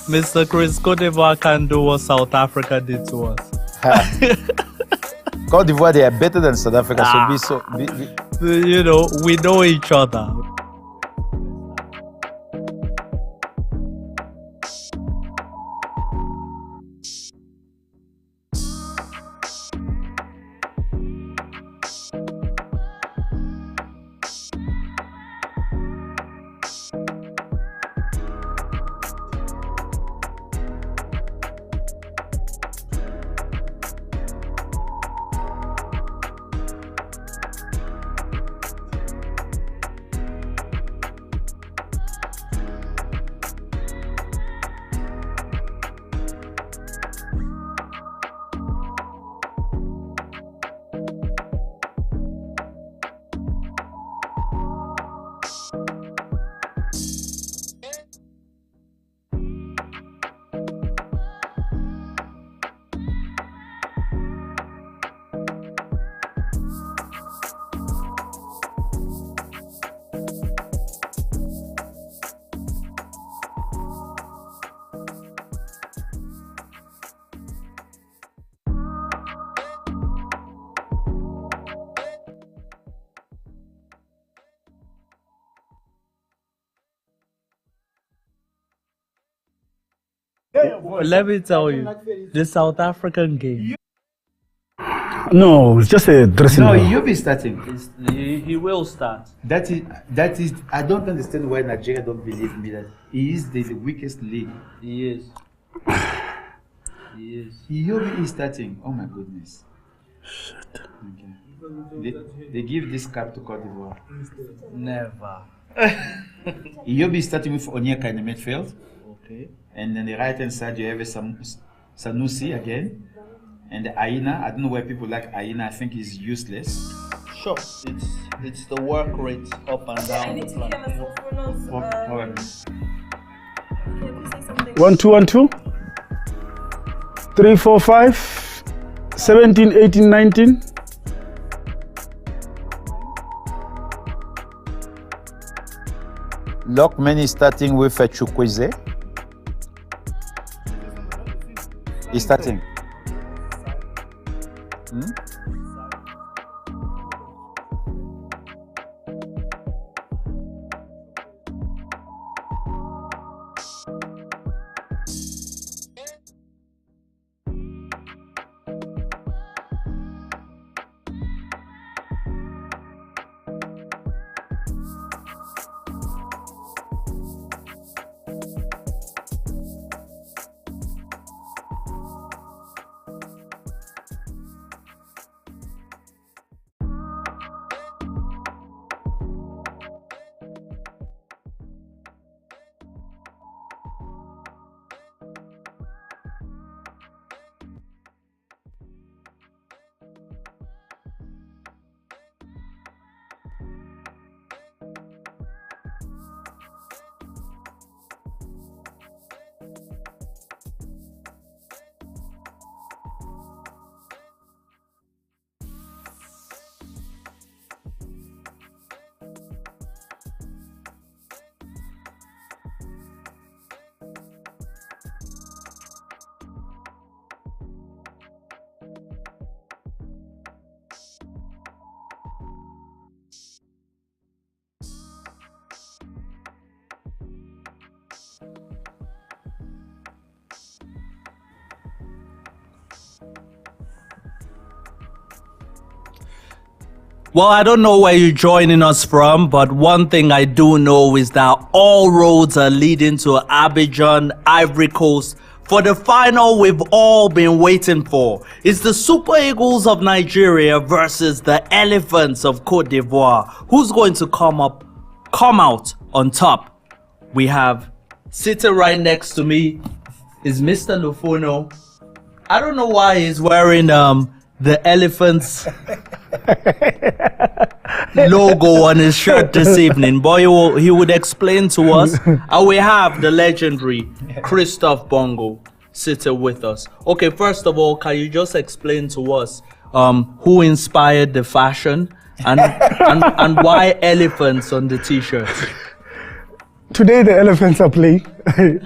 Mr. Chris, Cote d'Ivoire can do what South Africa did to us. Cote d'Ivoire, they are better than South Africa. You know, we know each other. Let me tell you, the South African game. No, it's just a dressing No, room. you'll be starting. He will start. That is. I don't understand why Nigeria don't believe me that he is the weakest league. He is. He is starting. Oh my goodness. Shit. Okay. They give this cap to Cote d'Ivoire. Never. You'll be starting with Onyeka in the midfield. Okay. And then the right hand side you have Sanusi again. And the Aina, I don't know why people like Aina, I think he's useless. Sure, it's the work rate up and down. I need to hear Mr. Funo's, 1 2 1 2 3 4 5 17 18 19. Lockman is starting with Chukwueze. He's starting. Well, I don't know where you're joining us from, but one thing I do know is that all roads are leading to Abidjan, Ivory Coast, for the final we've all been waiting for. It's the Supereagles of Nigeria versus the Elephants of Cote d'Ivoire. Who's going to come out on top? We have sitting right next to me is Mr. Lufono. I don't know why he's wearing the Elephants logo on his shirt this evening, but he would explain to us. And we have the legendary Christophe Bongo sitting with us. Okay, first of all, can you just explain to us who inspired the fashion and why elephants on the t-shirt? today the Elephants are playing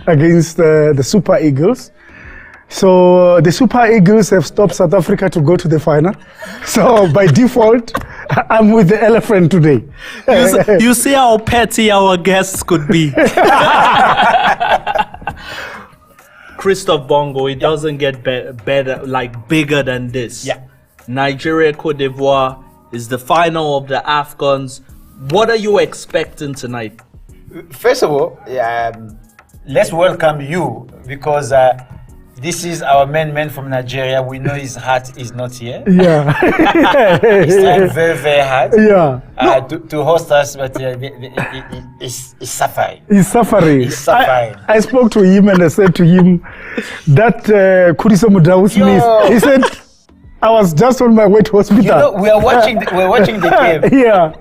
against the Super Eagles. So the Super Eagles have stopped South Africa to go to the final. So by default, I'm with the Elephant today. You see how petty our guests could be. Christophe Bongo, it doesn't get better, like bigger than this. Yeah. Nigeria, Cote d'Ivoire is the final of the Afcons. What are you expecting tonight? First of all, let's welcome you because this is our main man from Nigeria. We know his heart is not here. Yeah. He's trying very, very hard Yeah. to host us, but he's suffering. He's suffering. He's suffering. I spoke to him and I said to him that Kurisa Mudau Smith, he said, I was just on my way to hospital. You know, we're watching the game. Yeah.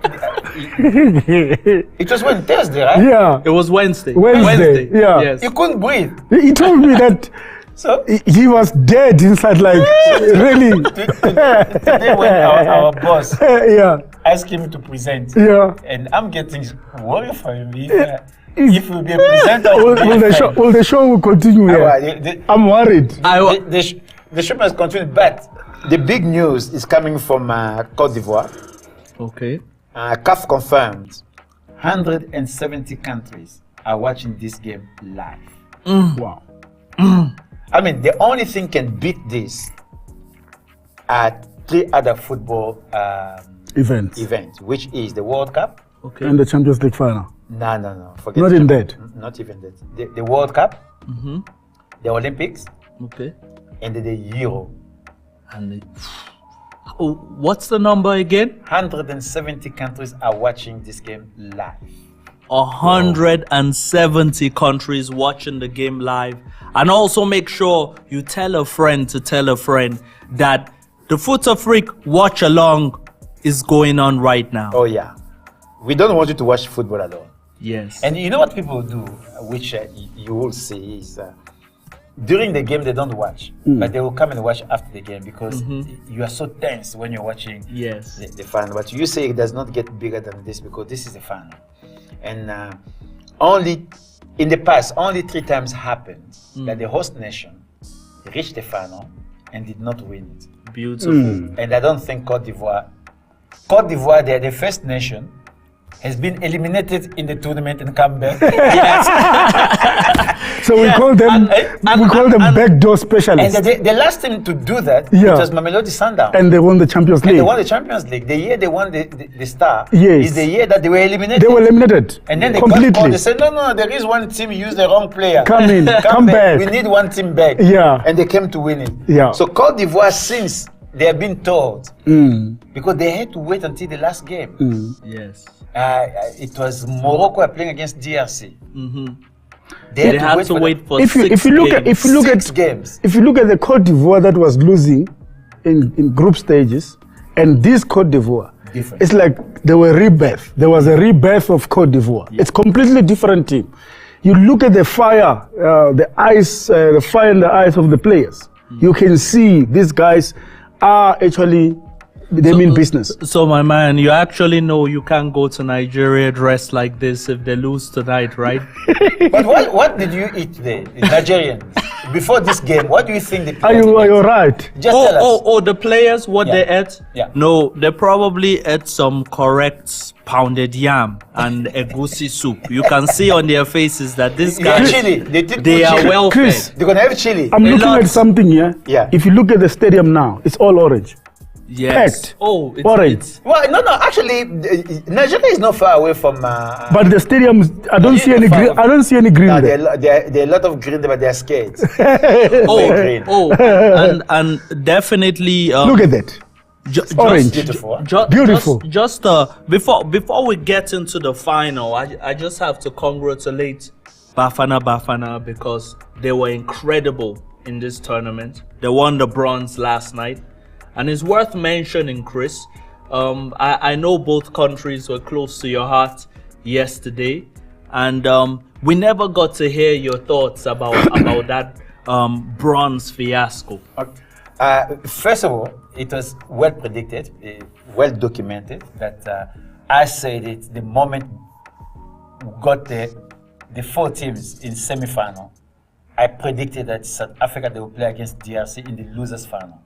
It was when Thursday, right? Yeah. It was Wednesday. Wednesday, yeah. Yes. You couldn't breathe. He told me that So he was dead inside, like, really. today when our boss Yeah. asked him to present, Yeah. and I'm getting worried for him if he'll be a presenter. Will the show will continue here? I'm worried. The show must continue, but the big news is coming from Cote d'Ivoire. Okay. CAF confirmed 170 countries are watching this game live. Wow. I mean, the only thing can beat this are 3 other football events, which is the World Cup. Okay. And the Champions League final. No. Forget Not in that. Not even that. The World Cup, the Olympics, Okay. and the Euro. And what's the number again? 170 countries are watching this game live. 170 countries watching the game live. And also make sure you tell a friend to tell a friend that the Fut-Afrique watch-along is going on right now. Oh yeah. We don't want you to watch football alone. Yes. And you know what people do, which you will see is during the game they don't watch, but they will come and watch after the game because you are so tense when you're watching Yes. the final. But you say it does not get bigger than this because this is the final. And only in the past, only 3 times happened that the host nation reached the final and did not win it. Beautiful. And I don't think Cote d'Ivoire, they're the first nation, has been eliminated in the tournament and come back. So we call them backdoor specialists. And the last team to do that Yeah. it was Mamelodi Sundowns. And they won the Champions League. They won the Champions League. The year they won the Star Yes. is the year that they were eliminated. They were eliminated. And then they completely. got called. They said, no, there is one team used the wrong player. Come in, come back. We need one team back. Yeah. And they came to win it. Yeah. So Cote d'Ivoire, since they have been told, because they had to wait until the last game. Yes. It was Morocco playing against DRC. They had to wait for if you look at games. If you look at the Cote d'Ivoire that was losing in group stages, and this Cote d'Ivoire, Different. it's like they were rebirth. There was a rebirth of Cote d'Ivoire. It's completely different team. You look at the fire, the fire in the eyes of the players. You can see these guys are actually. They mean business. So my man, you actually know you can't go to Nigeria dressed like this if they lose tonight, right? But what did you eat there, the Nigerians? Before this game, what do you think the Are you right? Just tell us. The players, what they ate? Yeah. No, they probably ate some correct pounded yam and egusi soup. You can see on their faces that these guys, chili. they are chili. well Chris, fed. They're gonna have chili. I'm looking lot. at something here. Yeah. If you look at the stadium now, it's all orange. Yes. Packed. Oh, it's Orange. Well, no. Actually, Nigeria is not far away from. But the stadium, I don't see any green. I don't see any green No, there. there are a lot of green, but they're scared. Green. and definitely Look at that. Orange. Beautiful. Beautiful. Just before we get into the final, I just have to congratulate Bafana because they were incredible in this tournament. They won the bronze last night, and it's worth mentioning, Chris. I know both countries were close to your heart yesterday, and we never got to hear your thoughts about that bronze fiasco. First of all, it was well predicted, well documented that I said it the moment we got the the 4 teams in semi-final, I predicted that South Africa, they will play against DRC in the losers final.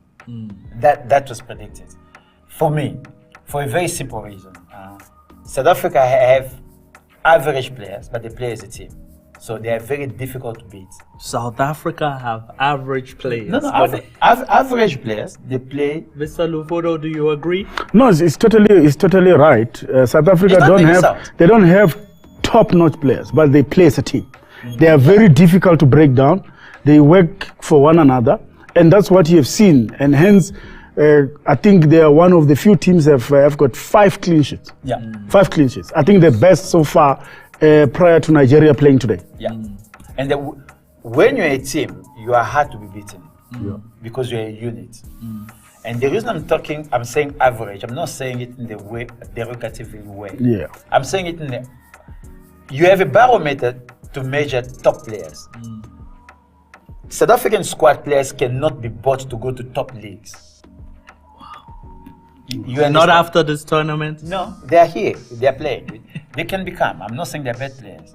That was predicted. For me, for a very simple reason. South Africa have average players, but they play as a team. So they are very difficult to beat. South Africa have average players. No, average players, they play. Mr. Lufodo, do you agree? No, it's totally right. South Africa don't have top-notch players, but they play as a team. They are very difficult to break down. They work for one another, and that's what you have seen. And hence, I think they are one of the few teams that have got 5 clean sheets. Yeah. 5 clean sheets. I think the best so far prior to Nigeria playing today. Yeah. And when you're a team, you are hard to be beaten because you're a unit. And the reason I'm saying average, I'm not saying it in the way, derogative way. Yeah. I'm saying it in the, you have a barometer to measure top players. South African squad players cannot be bought to go to top leagues. You Not after this tournament? No, they are here, they are playing. They can become, I'm not saying they're bad players.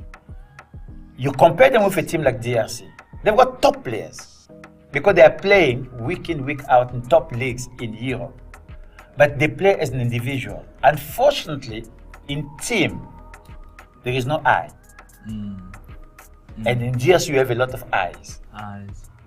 You compare them with a team like DRC, they've got top players because they are playing week in, week out in top leagues in Europe. But they play as an individual. Unfortunately, in team, there is no eye. And in DRC, you have a lot of eyes.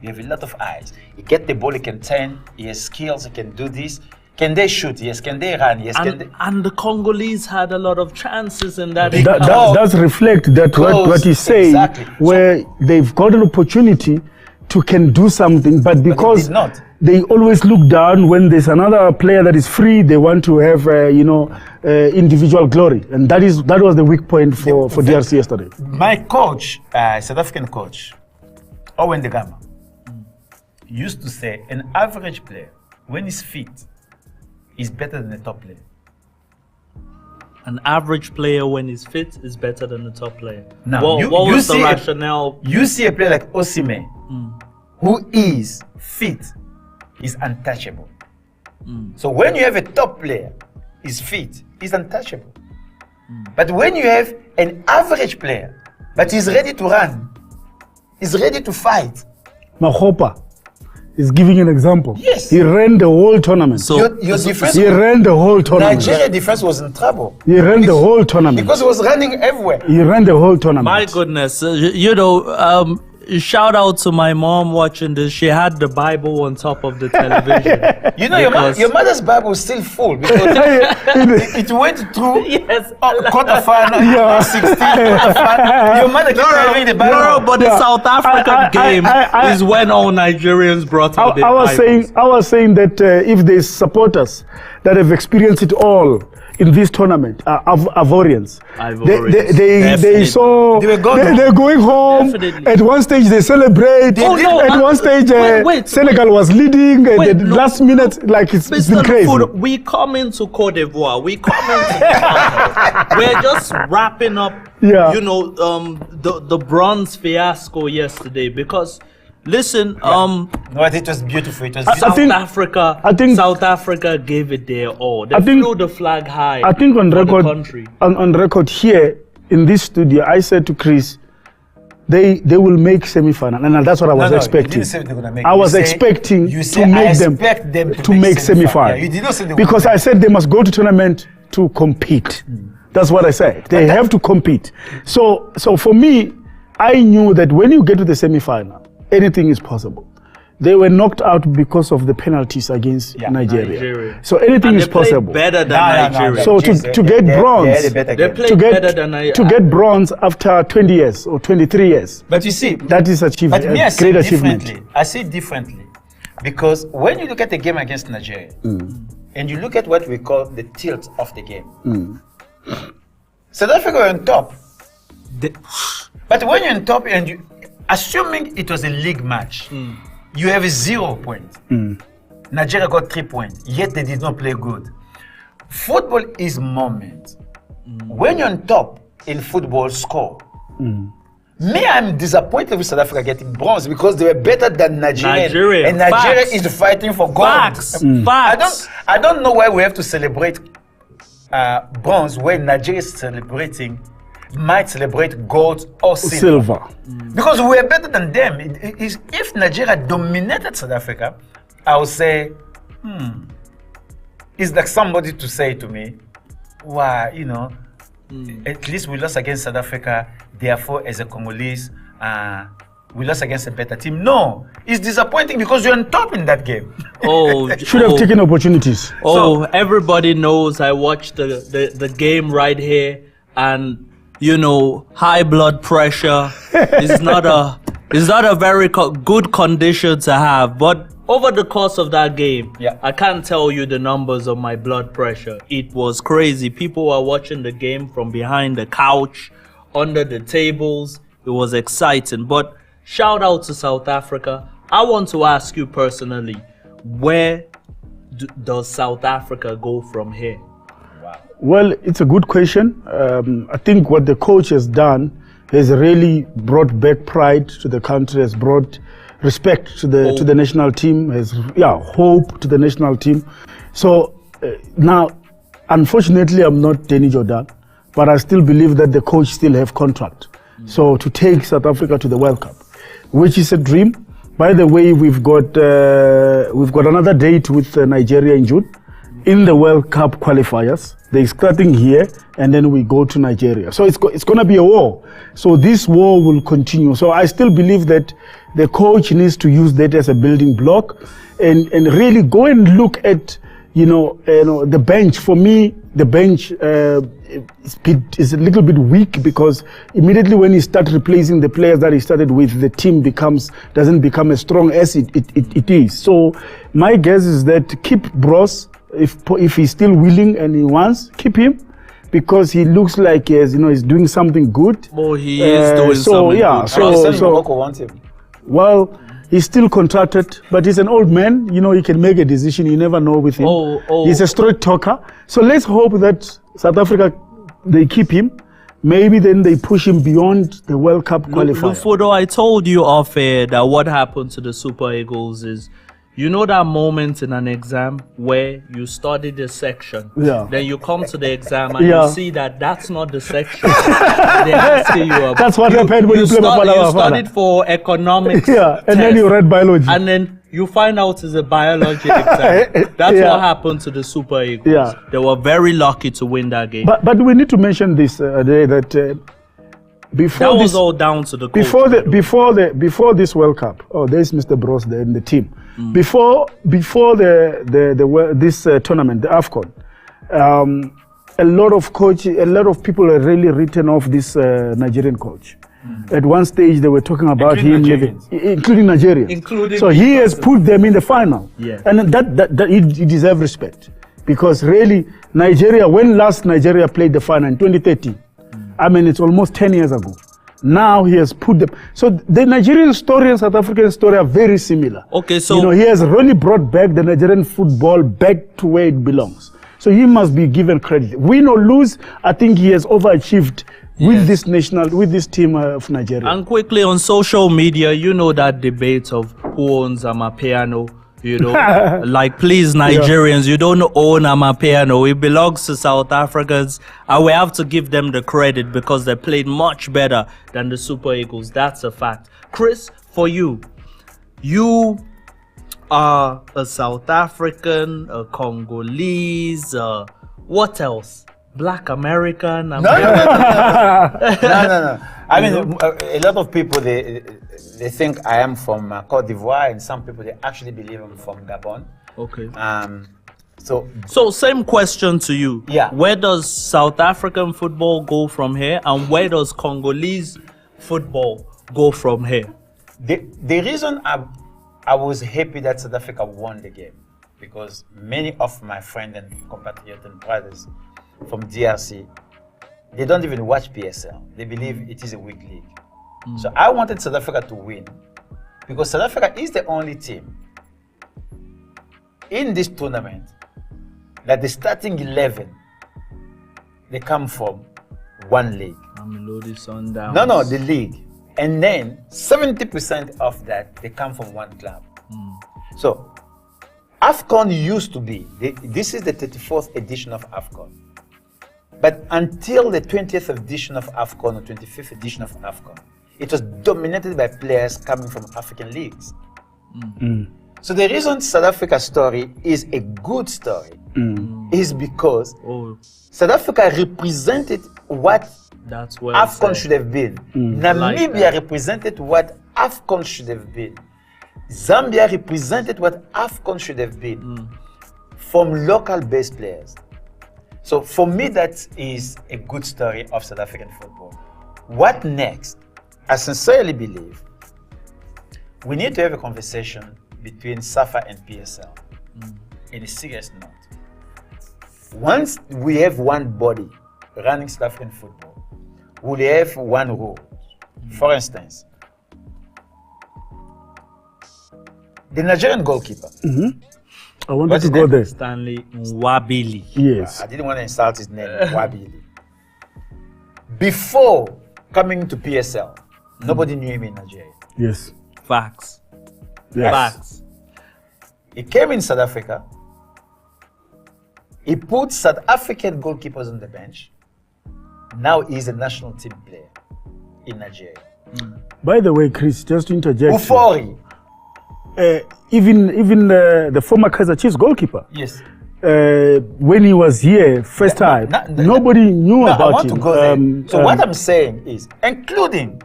You have a lot of eyes. You get the ball, he can turn, he has skills, he can do this. Can they shoot? Yes. Can they run? Yes. And the Congolese had a lot of chances in that. That does reflect that what you say, where they've got an opportunity to can do something, but because they always look down when there's another player that is free, they want to have individual glory, and that was the weak point for DRC yesterday. My coach, South African coach, Owen De Gama, used to say an average player, when he's fit, is better than the top player. An average player, when he's fit, is better than the top player. Now, what was the rationale? You see a player like Osimhen, who is fit, is untouchable. So when you have a top player, is fit, is untouchable. But when you have an average player, but he's ready to run, he's ready to fight. Mahopa is giving an example. Yes. He ran the whole tournament. So your defense, he ran the whole tournament. Nigeria defense was in trouble. He ran the whole tournament. Because he was running everywhere. He ran the whole tournament. My goodness, shout out to my mom watching this. She had the Bible on top of the television. You know, your mother's Bible is still full because it went through quarterfinal, 16, quarterfinal. Your mother kept reading the Bible. No, but the South African game is when all Nigerians brought out the Bibles. I was saying that if there's supporters that have experienced it all in this tournament, Ivorians. They're going home. Definitely. At one stage they celebrate. At one stage Senegal was leading. At the last minute, like it's been crazy. We come into Cote d'Ivoire. We come into Ghana. We're just wrapping up. The bronze fiasco yesterday because. Listen, no, it was beautiful. It was South Africa gave it their all. They flew the flag high. I think on record, the country. On record here in this studio, I said to Chris, they will make semi-final, and that's what I was expecting. You didn't say they're gonna make. I was expecting to make them to make semi-final. You did not say they because I said they must go to tournament to compete. That's what I said. They have to compete. So for me, I knew that when you get to the semi-final, anything is possible. They were knocked out because of the penalties against Nigeria. So anything is possible. Better than Nigeria. So to get bronze, to get bronze after 20 years or 23 years. But you see, that is a great achievement. I see it differently because when you look at the game against Nigeria and you look at what we call the tilt of the game, South Africa were on top. But when you're on top and you, assuming it was a league match, you have a 0 point. Nigeria got 3 points, yet they did not play good. Football is moment. When you're on top in football, score. Me, I'm disappointed with South Africa getting bronze because they were better than Nigeria. And Nigeria is fighting for gold. Facts. I don't know why we have to celebrate bronze when Nigeria is celebrating. might celebrate gold or silver. Because we are better than them. If Nigeria dominated South Africa, I would say, it's like somebody to say to me, "Wow, at least we lost against South Africa. Therefore, as a Congolese, we lost against a better team." No, it's disappointing because you're on top in that game. Should have taken opportunities. Everybody knows I watched the game right here, and high blood pressure is not a very good condition to have. But over the course of that game, I can't tell you the numbers of my blood pressure. It was crazy. People were watching the game from behind the couch, under the tables. It was exciting. But shout out to South Africa. I want to ask you personally, where does South Africa go from here? Well, it's a good question. I think what the coach has done has really brought back pride to the country, has brought respect to the national team, has hope to the national team. So now, unfortunately, I'm not Danny Jordan, but I still believe that the coach still have contract. So to take South Africa to the World Cup, which is a dream. By the way, we've got another date with Nigeria in June in the World Cup qualifiers. They're starting here, and then we go to Nigeria. So it's going to be a war. So this war will continue. So I still believe that the coach needs to use that as a building block, and really go and look at the bench. For me, the bench is a little bit weak, because immediately when he starts replacing the players that he started with, the team doesn't become as strong as it is. So my guess is that keep Bros. If he's still willing and he wants, keep him, because he looks like he's doing something good. He is doing something good. So Morocco wants him. Well, he's still contracted, but he's an old man. He can make a decision. You never know with him. He's a straight talker. So let's hope that South Africa, they keep him. Maybe then they push him beyond the World Cup qualifier. Lufudo, I told you off air that what happened to the Super Eagles is, that moment in an exam where you studied a section, then you come to the exam and you see that that's not the section they're asking you about. That's what happened when you play You studied for economics, and then you read biology, and then you find out it's a biology exam. That's what happened to the Super Eagles. They were very lucky to win that game. But we need to mention this that. Before that was all down to the coach. Before this World Cup, there's Mr. Bros there in the team. Before this tournament, the Afcon, a lot of people have really written off this Nigerian coach. At one stage, they were talking about including Nigerians. So he has put them in the final, and that he deserves respect, because really Nigeria, when last Nigeria played the final in 2013. I mean, it's almost 10 years ago. Now he has put them. So the Nigerian story and South African story are very similar. Okay, so he has really brought back the Nigerian football back to where it belongs. So he must be given credit. Win or lose, I think he has overachieved with this team of Nigeria. And quickly on social media, that debate of who owns Amapiano. Like, please, Nigerians, you don't own Amapiano. It belongs to South Africans, and we have to give them the credit because they played much better than the Super Eagles. That's a fact. Chris, for you are a South African, a Congolese, what else? Black American? No. I mean, a lot of people, they think I am from Cote d'Ivoire, and some people, they actually believe I'm from Gabon. Okay. So same question to you. Yeah. Where does South African football go from here, and where does Congolese football go from here? The reason I was happy that South Africa won the game, because many of my friends and compatriots and brothers from DRC, they don't even watch PSL. They believe it is a weak league. So I wanted South Africa to win, because South Africa is the only team in this tournament that the starting 11, they come from one league. No, the league. And then 70% of that, they come from one club. So Afcon used to be, this is the 34th edition of Afcon. But until the 20th edition of Afcon or 25th edition of Afcon, it was dominated by players coming from African leagues. So the reason South Africa's story is a good story is because South Africa represented what That's well Afcon said. should have been. Namibia represented what Afcon should have been. Zambia represented what Afcon should have been from local-based players. So for me, that is a good story of South African football. What next? I sincerely believe we need to have a conversation between SAFA and PSL in a serious note. Once we have one body running South African football, we'll have one rule. For instance, the Nigerian goalkeeper. I wanted What's to his go name? there. Stanley Nwabili. Yes. I didn't want to insult his name, Wabili. Before coming to PSL, nobody knew him in Nigeria. Yes. Facts. Yes. Facts. He came in South Africa. He put South African goalkeepers on the bench. Now he's a national team player in Nigeria. By the way, Chris, just to interject. Ufori. Even the former Kaizer Chiefs goalkeeper, Yes. when he was here first time, nobody knew I about want him. to go there. So what I'm saying is, including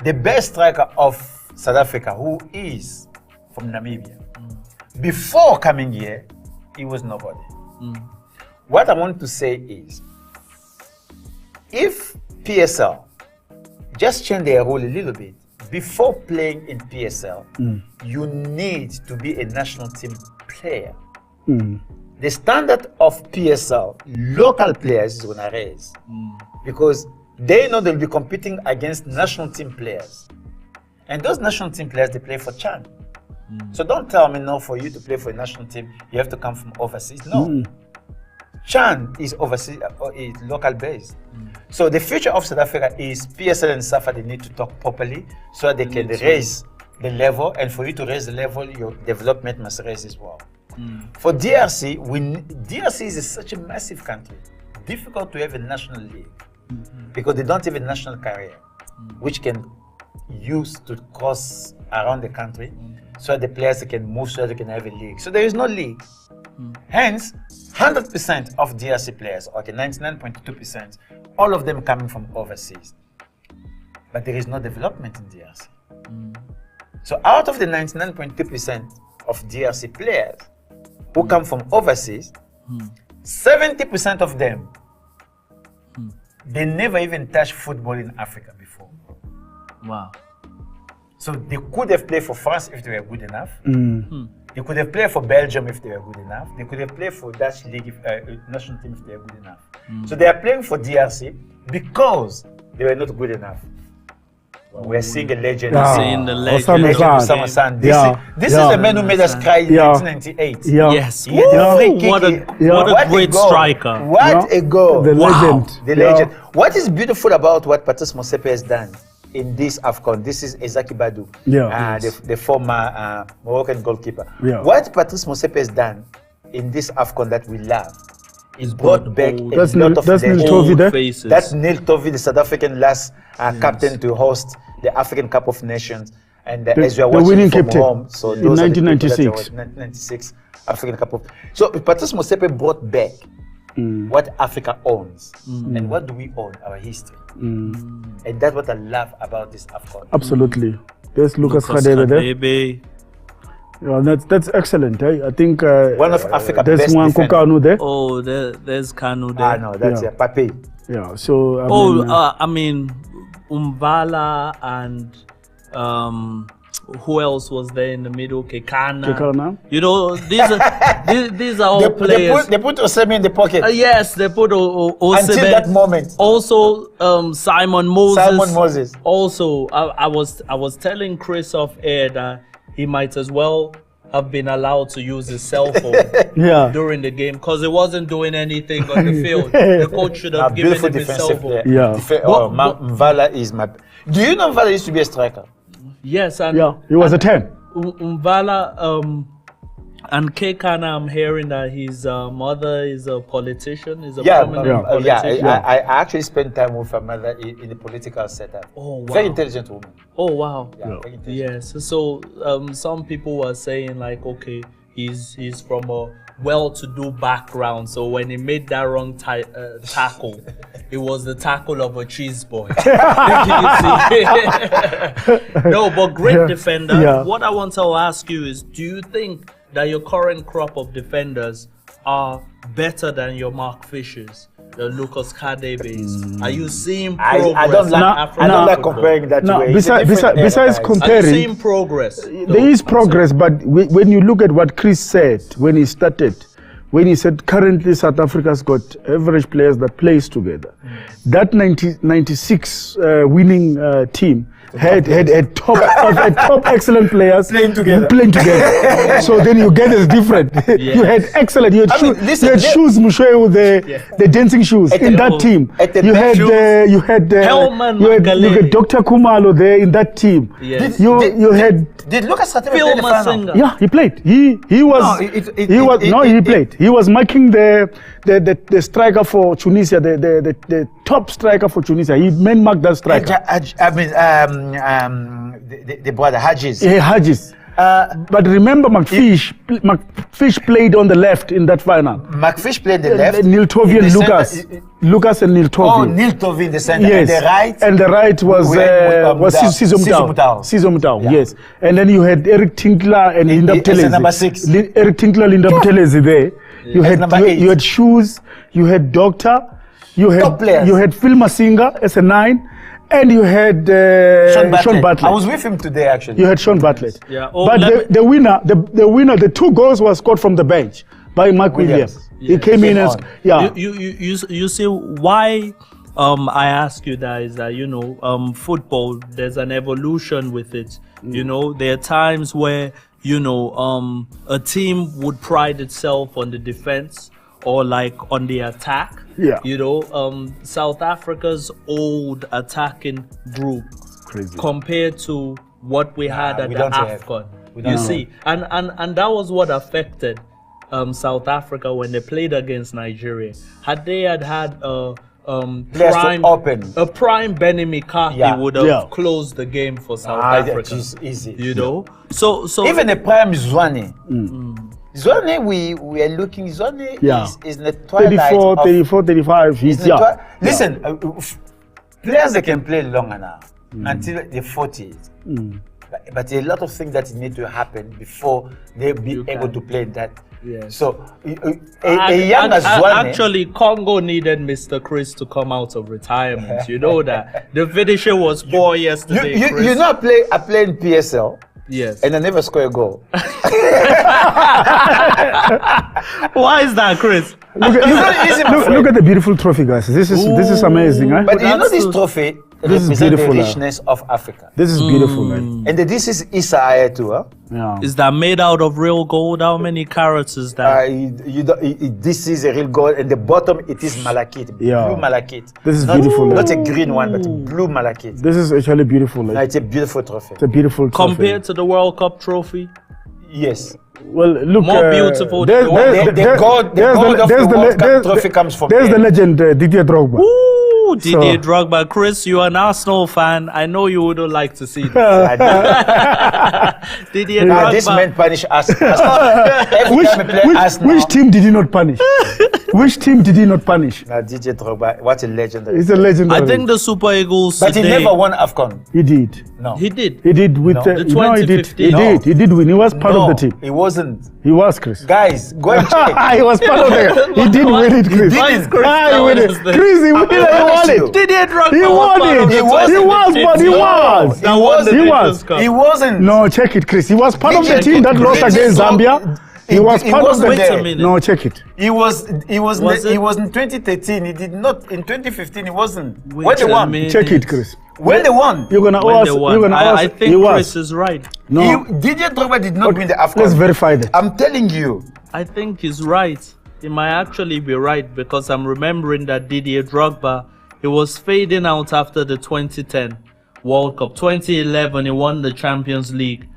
the best striker of South Africa, who is from Namibia, before coming here, he was nobody. What I want to say is, if PSL just change their role a little bit, before playing in PSL, you need to be a national team player. The standard of PSL, local players is going to raise because they know they'll be competing against national team players. And those national team players, they play for Chan. So don't tell me, no, for you to play for a national team, you have to come from overseas. No. Chan is overseas, is local based. So the future of South Africa is PSL and SAFA, they need to talk properly so that they can raise the level, and for you to raise the level, your development must raise as well. For DRC, DRC is such a massive country, difficult to have a national league because they don't have a national career which can use to cross around the country so that the players can move, so that they can have a league. So there is no league. Hence, 100% of DRC players, okay, 99.2%, all of them coming from overseas. But there is no development in DRC. So out of the 99.2% of DRC players who come from overseas, 70% of them, they never even touched football in Africa before. Wow. So they could have played for France if they were good enough. They could have played for Belgium if they were good enough. They could have played for Dutch league if, national team if they were good enough. So they are playing for DRC because they were not good enough. We are seeing a legend. Seeing the legend. Osama San. This is the man who made us cry in 1998. Yes. He had a free kick. What a great goal. striker. What a goal. The legend. The legend. What is beautiful about what Patrice Motsepe has done in this Afcon, this is Ezaki Badu, the former Moroccan goalkeeper. What Patrice Motsepe has done in this Afcon that we love, is brought back a lot of the faces. That's Neil Tovey, the South African last captain to host the African Cup of Nations. And as you are watching winning from captain home, so in those 1996. 1996 African Cup of. So Patrice Motsepe brought back what Africa owns. And what do we own? Our history. And that's what I love about this Afcon. Absolutely. There's Lucas Radebe there. That's excellent. I think one of Africa's there's best one Kanu there. Oh, there's Kanu there. Ah, no, that's Pape. Yeah. So I mean, Umvala and who else was there in the middle? Kekana. You know, these are all players. They put Osemi in the pocket. Yes, they put Osemi. Until that moment. Also, Simon Moses. Simon Moses. Also, I was telling Chris off air that he might as well have been allowed to use his cell phone during the game because he wasn't doing anything on the field. The coach should have given him his cell phone. Mvala is my. Do you know Mvala used to be a striker? Yes, and he was a 10. Umvala, And Kekana, I'm hearing that his mother is a politician, is a Yeah, prominent yeah. politician. I actually spent time with her mother in the political setup. Oh, wow. Very intelligent woman. Oh, wow. Yeah, very intelligent. Yes. So some people were saying like, okay, he's from a well-to-do background. So when he made that wrong tackle, it was the tackle of a cheese boy. No, but great defender. Yeah. What I want to ask you is, do you think that your current crop of defenders are better than your Mark Fishers, the Lucas Kadebes? Are you seeing progress? I don't like. in No, African I don't like football? comparing that No, way. besides It's a different era, guys. Are you comparing, seeing progress? there is progress, but when you look at what Chris said when he started, when he said currently South Africa's got average players that plays together, that 96 winning team had top excellent players Playing together. So then you get it different. You had excellent. You had, shoes, Musheu, the dancing shoes in that team. You had Hellman you had Magalele. Dr. Kumalo there in that team. Yes. You had. Did Lucas Katebe Phil play the final? Masinga. Yeah, he played. He was. He played. He was marking the striker for Tunisia, the top striker for Tunisia. He man marked that striker. I mean, the brother Hadjis. Yeah, Hadjis. But remember, McFish played on the left in that final. McFish played the left. Neil Tovey In and the Lucas. center, Lucas and Neil Tovey. Oh, Neil Tovey in the center. Yes. And the right. And the right was Sizo Mutau. Yeah. Yes. And then you had Eric Tinkler and Linda as Buthelezi. number 6. Eric Tinkler, Linda Buthelezi there. You As had number 8. you had Shoes, you had Doctor, you Top players. had Phil Masinga as a 9, and you had Sean Bartlett. I was with him today, actually. You had Sean Bartlett. Yeah. Oh, But the winner, the 2 goals were scored from the bench by Mark Williams. He came in as You see why I ask you that is that football, there's an evolution with it. There are times where a team would pride itself on the defense or like on the attack. Yeah. South Africa's old attacking group compared to what we had at we the don't have. Afcon. We don't You have. see, and that was what affected South Africa when they played against Nigeria. Had they had Players to open. a prime Benny McCarthy Yeah. would have Yeah. closed the game for South That Africa. is easy. So Even the prime Zwane. Zwane, we are looking. Zwane is in the twilight 34, 35. He's Listen, players that can play long enough until the 40s. But a lot of things that need to happen before they'll be able to play that. Yes. So a young Zwane. Actually, Congo needed Mr. Chris to come out of retirement. You know that. The finisher was poor yesterday. Chris. You know, I play in PSL. Yes. And I never score a goal. Why is that, Chris? Look at the beautiful trophy, guys. This is amazing, right? But you know this trophy This is represents beautiful, the richness of Africa. This is beautiful, man. And this is Issa Ayatu, huh? Yeah. Is that made out of real gold? How many carats is that? This is a real gold, and the bottom it is malachite, Yeah. blue malachite. This is not, beautiful, Not a man. green one, but a blue malachite. This is actually beautiful. No, Like, it's a beautiful trophy. it's a beautiful trophy. Compared to the World Cup trophy? Yes. Well, look, More beautiful there's than the gold of the World Cup trophy comes from There's the here. legend Didier Drogba. Ooh, Didier Drogba. Chris, you're an Arsenal fan. I know you wouldn't like to see this. Didier Drogba. This man punish us. Every time we play Arsenal. Which team did he not punish? Which team did he not punish? DJ Drogba, what a legend. He's a legend. I think the Super Eagles But he today, never won Afcon. He did. No. He did. He did with No. The no, he did. 2015. He did win. He was part of the team. He wasn't. He was, Chris. Guys, go and check. He was part of the. He did win it, Chris. Why is Chris He win telling us it. this? Chris, he won it. Didier Drogba He was won part of it. the He was, but he was. That won the He Nations was. Cup. He wasn't. No, check it, Chris. He was part of the Check team it, that lost Chris. against Zambia. He was he part of the. wasn't Wait a there. minute. No, check it. He was Was it? he was in 2013. He did not in 2015. He wasn't. Wait When they a won. minute. Check it, Chris. When they won. You're gonna When ask. they won. You're gonna ask. I think he was. Chris is right. No. Didier Drogba did not win the Afcon. Let's verify that. I'm telling you. I think he's right. He might actually be right because I'm remembering that Didier Drogba, he was fading out after the 2010 World Cup. 2011, he won the Champions League.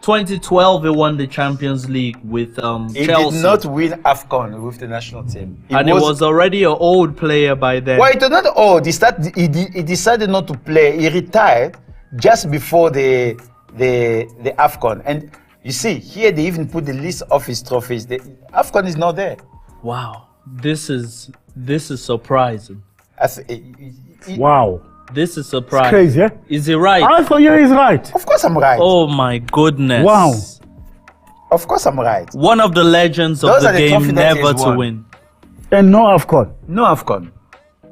2012, he won the Champions League with He Chelsea. did not win Afcon with the national team. He was already an old player by then. Well, it was not old. He decided not to play. He retired just before the Afcon. And you see, here they even put the list of his trophies. The Afcon is not there. Wow, this is surprising. Wow. This is surprising. Crazy, yeah? Is he right? I thought you is right. Of course I'm right. Oh my goodness. Wow. Of course I'm right. One of the legends of Those the are the game trophies that never he's to won. win. And no Afcon. No Afcon.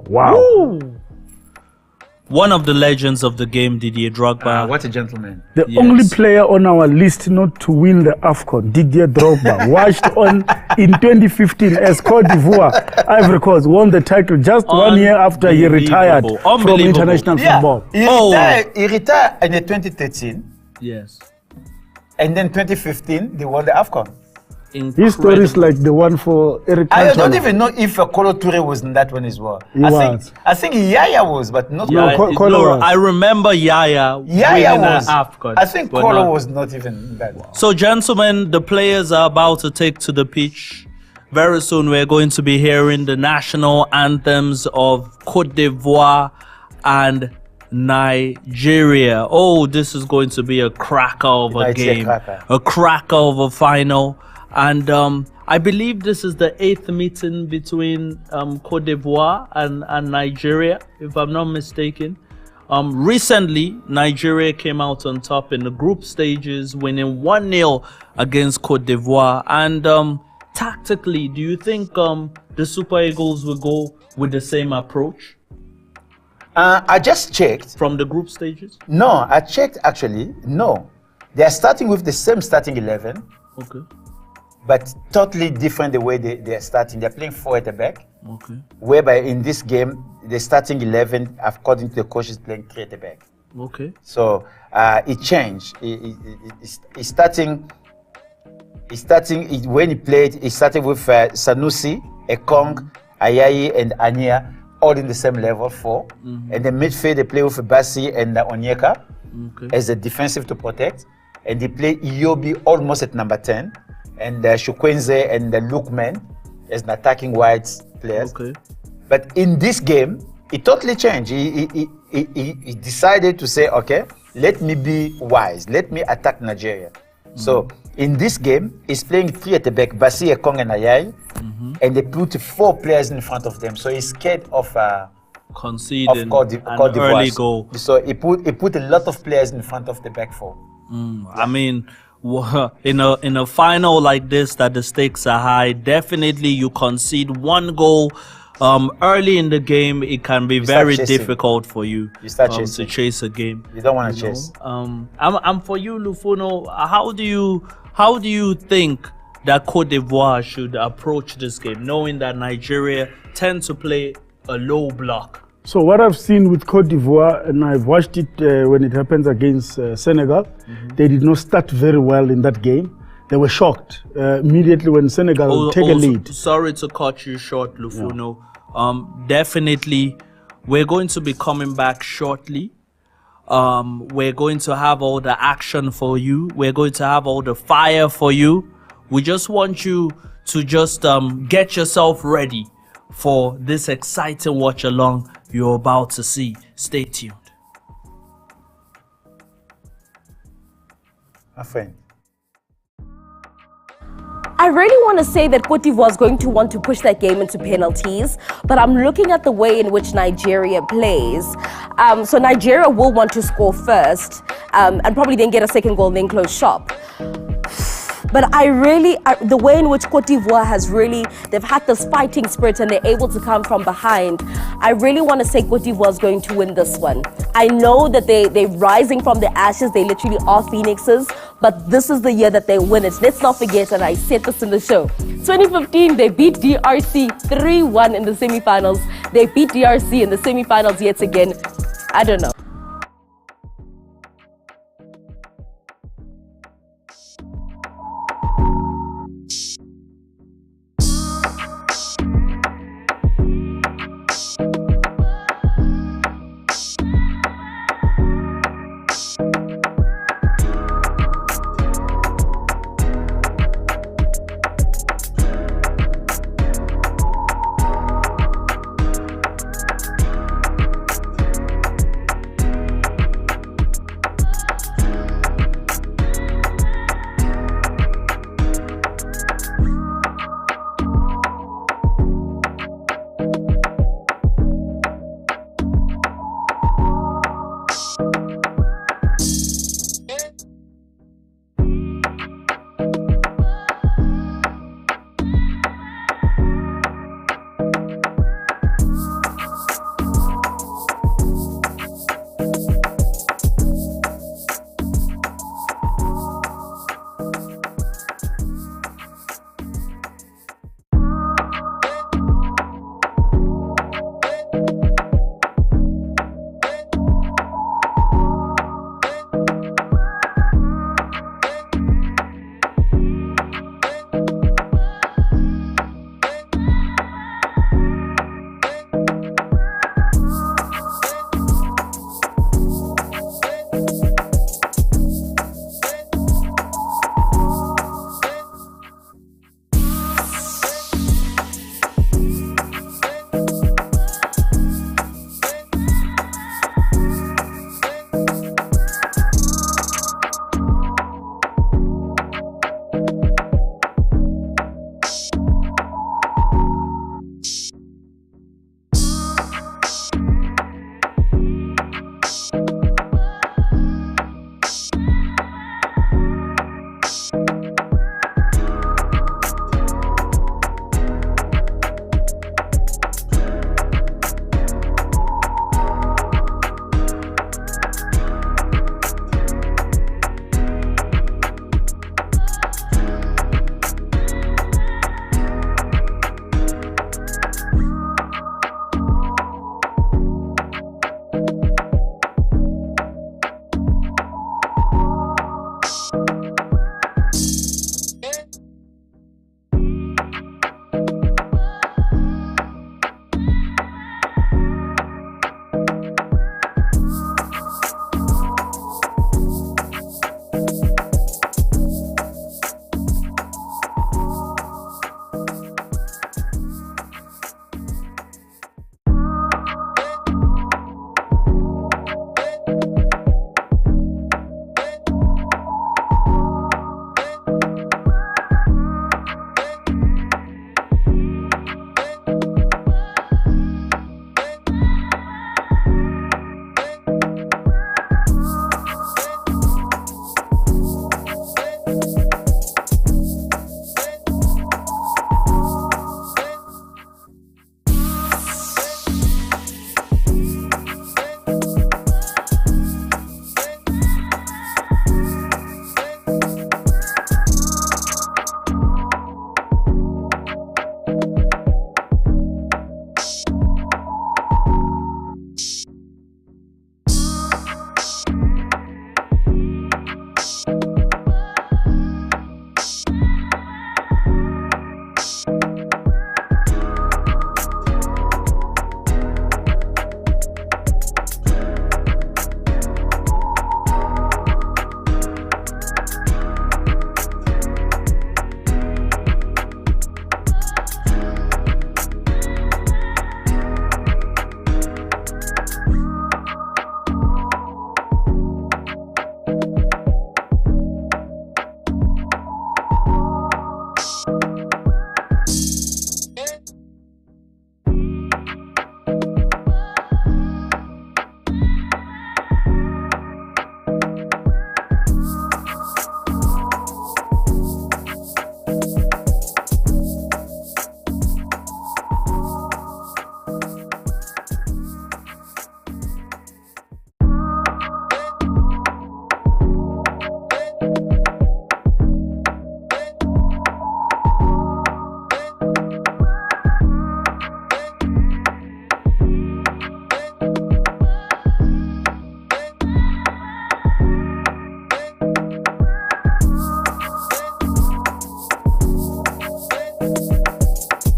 Wow. Woo. One of the legends of the game, Didier Drogba. What a gentleman. The Yes. only player on our list not to win the Afcon, Didier Drogba, watched on in 2015 as Cote d'Ivoire, Ivory Coast, won the title just 1 year after he retired from Unbelievable. international football. He retired in the 2013, Yes. and then 2015 they won the Afcon. His story is like the one for Eric I Cantona. don't even know if Kolo Touré was in that one as well. He was. I think Yaya was, but not Yeah, Kolo. Kolo was. I remember Yaya Yaya winning was. an Afcon. I think but Kolo not- was not even in that one. So, gentlemen, the players are about to take to the pitch. Very soon, we're going to be hearing the national anthems of Cote d'Ivoire and Nigeria. Oh, this is going to be a cracker of a It's a game, cracker. a cracker of a final. And I believe this is the 8th meeting between Cote d'Ivoire and Nigeria, if I'm not mistaken. Recently, Nigeria came out on top in the group stages, winning 1-0 against Cote d'Ivoire. And tactically, do you think the Super Eagles will go with the same approach I just checked. from the group stages? No, I checked actually. No. They are starting with the same starting 11, Okay, but totally different the way they are starting. They're playing 4 at the back, okay, whereby in this game, the starting 11, according to the coach, is playing 3 at the back. okay. So it changed. He's starting. When he played, he started with Sanusi, Ekong, Ayayi, and Ania, all in the same level, 4. And the midfield, they play with Bassi and Onyeka Okay. as a defensive to protect. And they play Iyobi almost at number 10, and Shukwenze and Lukman as an attacking wide players. Okay. But in this game, it totally changed. He decided to say, okay, let me be wise. Let me attack Nigeria. So in this game, he's playing 3 at the back, Bassi, Ekong, and Ayayi, and they put 4 players in front of them. So he's scared of Conceding Cote an d'Ivoire. early goal. So he put a lot of players in front of the back 4. I mean, in a final like this, that the stakes are high, definitely you concede 1 goal early in the game, it can be very chasing. difficult for you, You start to chasing. chase a game. You don't want to you know. chase. I'm for you, Lufuno. How do you think that Cote d'Ivoire should approach this game, knowing that Nigeria tend to play a low block? So what I've seen with Cote d'Ivoire, and I've watched it when it happens against Senegal, they did not start very well in that game. They were shocked immediately when Senegal take a lead. Sorry to cut you short, Lufuno. Definitely, we're going to be coming back shortly. We're going to have all the action for you. We're going to have all the fire for you. We just want you to just get yourself ready for this exciting watch along you're about to see. Stay tuned. My friend. I really want to say that Cote d'Ivoire is going to want to push that game into penalties, but I'm looking at the way in which Nigeria plays. So Nigeria will want to score first and probably then get a second goal and then close shop. But the way in which Cote d'Ivoire they've had this fighting spirit and they're able to come from behind. I really want to say Cote d'Ivoire is going to win this one. I know that they're rising from the ashes. They literally are phoenixes, but this is the year that they win it. Let's not forget, and I said this in the show, 2015, they beat DRC 3-1 in the semifinals. They beat DRC in the semifinals yet again. I don't know.